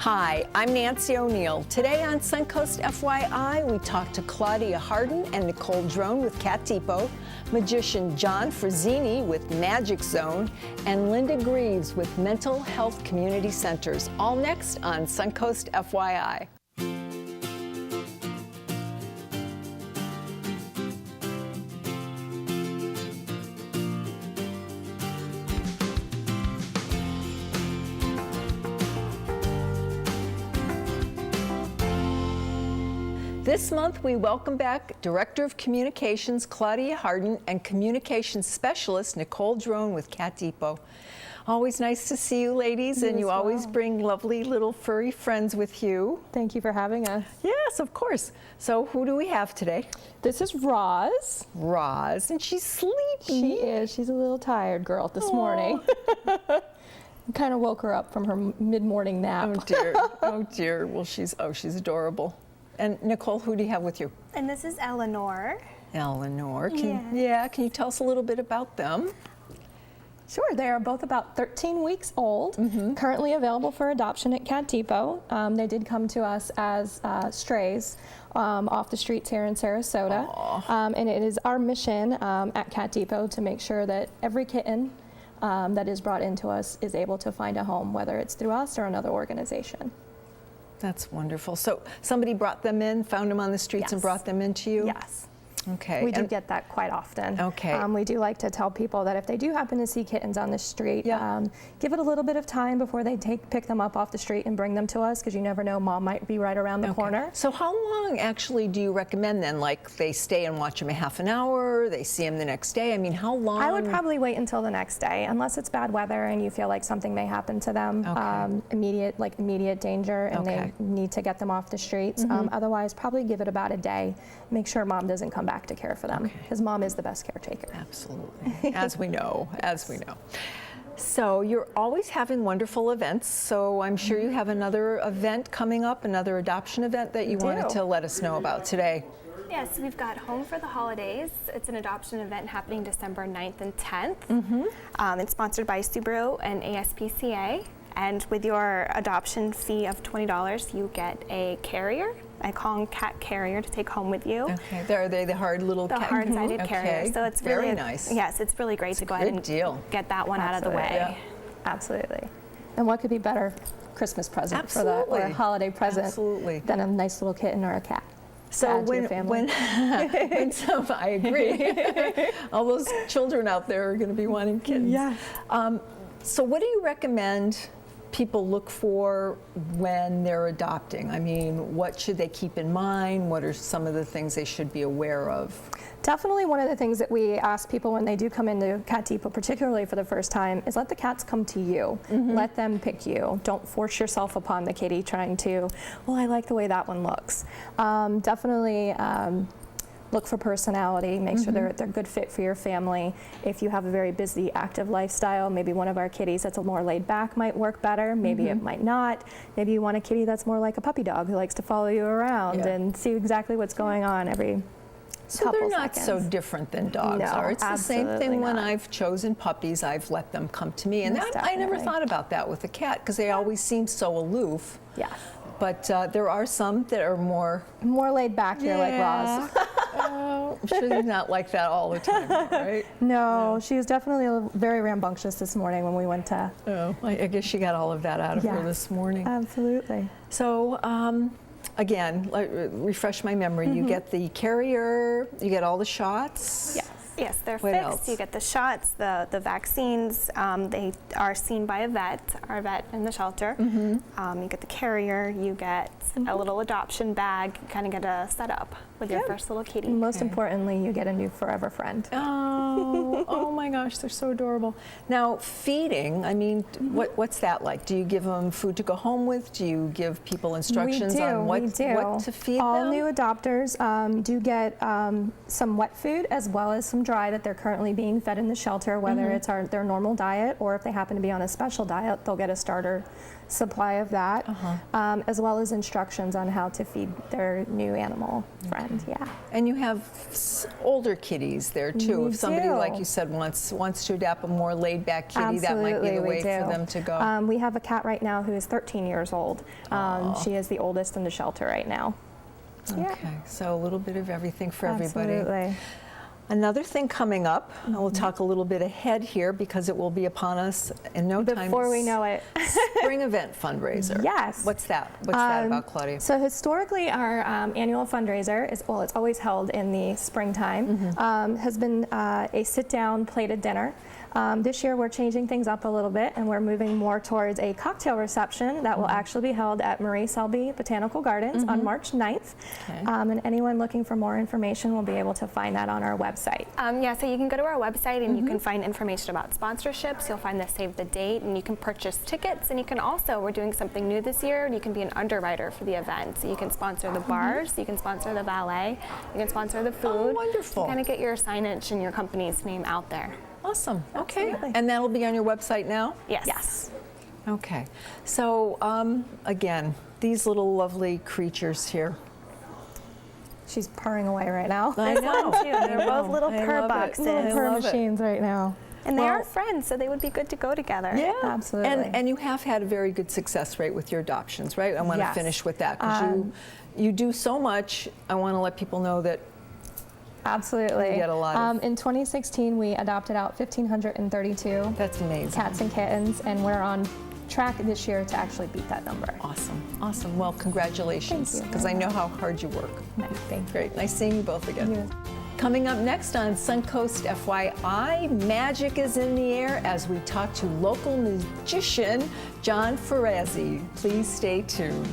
Hi, I'm Nancy O'Neill. Today on Suncoast FYI, we talk to Claudia Harden and Nicole Drone with Cat Depot, magician John Frazzini with Magic Zone, and Linda Greaves with Mental Health Community Centers. All next on Suncoast FYI. This month, we welcome back Director of Communications Claudia Harden and Communications Specialist Nicole Drone with Cat Depot. Always nice to see you ladies, and you always bring lovely little furry friends with you. Thank you for having us. Yes, of course. So who do we have today? This is Roz. Roz, and she's sleepy. She is. She's a little tired girl this morning. Kind of woke her up from her mid-morning nap. Oh dear, oh dear. Well, she's adorable. And Nicole, who do you have with you? And this is Eleanor. Eleanor, can you tell us a little bit about them? Sure, they are both about 13 weeks old, currently available for adoption at Cat Depot. They did come to us as strays off the streets here in Sarasota. And it is our mission at Cat Depot to make sure that every kitten that is brought into us is able to find a home, whether it's through us or another organization. That's wonderful. So somebody brought them in, found them on the streets and brought them into you? Yes. Okay. We do get that quite often. Okay. We do like to tell people that if they do happen to see kittens on the street, give it a little bit of time before they pick them up off the street and bring them to us, because you never know, mom might be right around the corner. So how long actually do you recommend then? Like they stay and watch them a half an hour, they see them the next day? I mean, how long? I would probably wait until the next day, unless it's bad weather and you feel like something may happen to them, immediate danger, and they need to get them off the streets. Otherwise, probably give it about a day. Make sure mom doesn't come back to care for them, because mom is the best caretaker. Absolutely, as we know, So you're always having wonderful events, so I'm sure you have another event coming up, another adoption event that you wanted to let us know about today. Yes, we've got Home for the Holidays. It's an adoption event happening December 9th and 10th. It's sponsored by Subaru and ASPCA. And with your adoption fee of $20, you get a carrier. I call them cat carrier to take home with you. Okay, are they the hard little cat? The hard-sided carrier. So it's very really nice. Yes, it's really great to go ahead and get that one out of the way. Yeah. Absolutely. And what could be better Christmas present for the or a holiday present than a nice little kitten or a cat? So when I agree, all those children out there are going to be wanting kittens. Yeah. So what do you recommend people look for when they're adopting? I mean, what should they keep in mind? What are some of the things they should be aware of? Definitely one of the things that we ask people when they do come into Cat Depot, particularly for the first time, is let the cats come to you. Let them pick you. Don't force yourself upon the kitty trying to, well, I like the way that one looks. Definitely look for personality, make sure they're a good fit for your family. If you have a very busy, active lifestyle, maybe one of our kitties that's a more laid back might work better, maybe it might not. Maybe you want a kitty that's more like a puppy dog who likes to follow you around and see exactly what's going on every So they're not so different than dogs are. It's the same thing when I've chosen puppies, I've let them come to me. And I never thought about that with a cat, because they always seem so aloof. Yes. But there are some that are more laid back here, like Roz. Oh, I'm sure she's not like that all the time, right? No, she was definitely very rambunctious this morning when we went to. Oh, I guess she got all of that out of her this morning. Absolutely. So, again, refresh my memory. You get the carrier, you get all the shots. Yes, they're What fixed. else? You get the shots, the vaccines. They are seen by a vet, our vet in the shelter. You get the carrier. You get a little adoption bag. You kind of get a setup with your first little kitty. Most importantly, you get a new forever friend. Oh my gosh, they're so adorable. Now, feeding, I mean, what's that like? Do you give them food to go home with? Do you give people instructions on what to feed them? All new adopters do get some wet food as well as some dry that they're currently being fed in the shelter, whether it's their normal diet or if they happen to be on a special diet, they'll get a starter supply of that, as well as instructions on how to feed their new animal friend. And yeah. And you have older kitties there too. We If somebody, do. like you said, wants to adapt a more laid-back kitty, that might be Absolutely, the we way for do. them to go. We have a cat right now who is 13 years old. She is the oldest in the shelter right now. Okay, so a little bit of everything for everybody. Absolutely. Another thing coming up, and we'll talk a little bit ahead here because it will be upon us in no time. Before we know it. Spring event fundraiser. Yes. What's that? What's that about, Claudia? So historically, our annual fundraiser is, well, it's always held in the springtime, has been a sit-down plated dinner. This year we're changing things up a little bit and we're moving more towards a cocktail reception that will actually be held at Marie Selby Botanical Gardens on March 9th. Okay. And anyone looking for more information will be able to find that on our website. Yeah, so you can go to our website and you can find information about sponsorships. You'll find the save the date and you can purchase tickets, and you can also, we're doing something new this year, you can be an underwriter for the event. So you can sponsor the bars, you can sponsor the valet, you can sponsor the food. Oh, wonderful. Kind of get your signage and your company's name out there. Awesome. Okay. Absolutely. And that'll be on your website now? Yes. Yes. Okay. So, again, these little lovely creatures here. She's purring away right now. I know. Too. They're both little I purr love it. boxes. I Purr love it. machines right now. And they Well- are friends, so they would be good to go together. Yeah, Absolutely. And you have had a very good success rate with your adoptions, right? I want to Yes. finish with that because you do so much. I want to let people know that. Absolutely. You get a lot of- In 2016, we adopted out 1,532 That's amazing. cats and kittens, and we're on track this year to actually beat that number. Awesome, awesome. Well, congratulations, Thank you because I very know how hard you work. Thank you. Great, nice seeing you both again. You. Coming up next on Suncoast FYI, magic is in the air as we talk to local magician John Ferrazzi. Please stay tuned.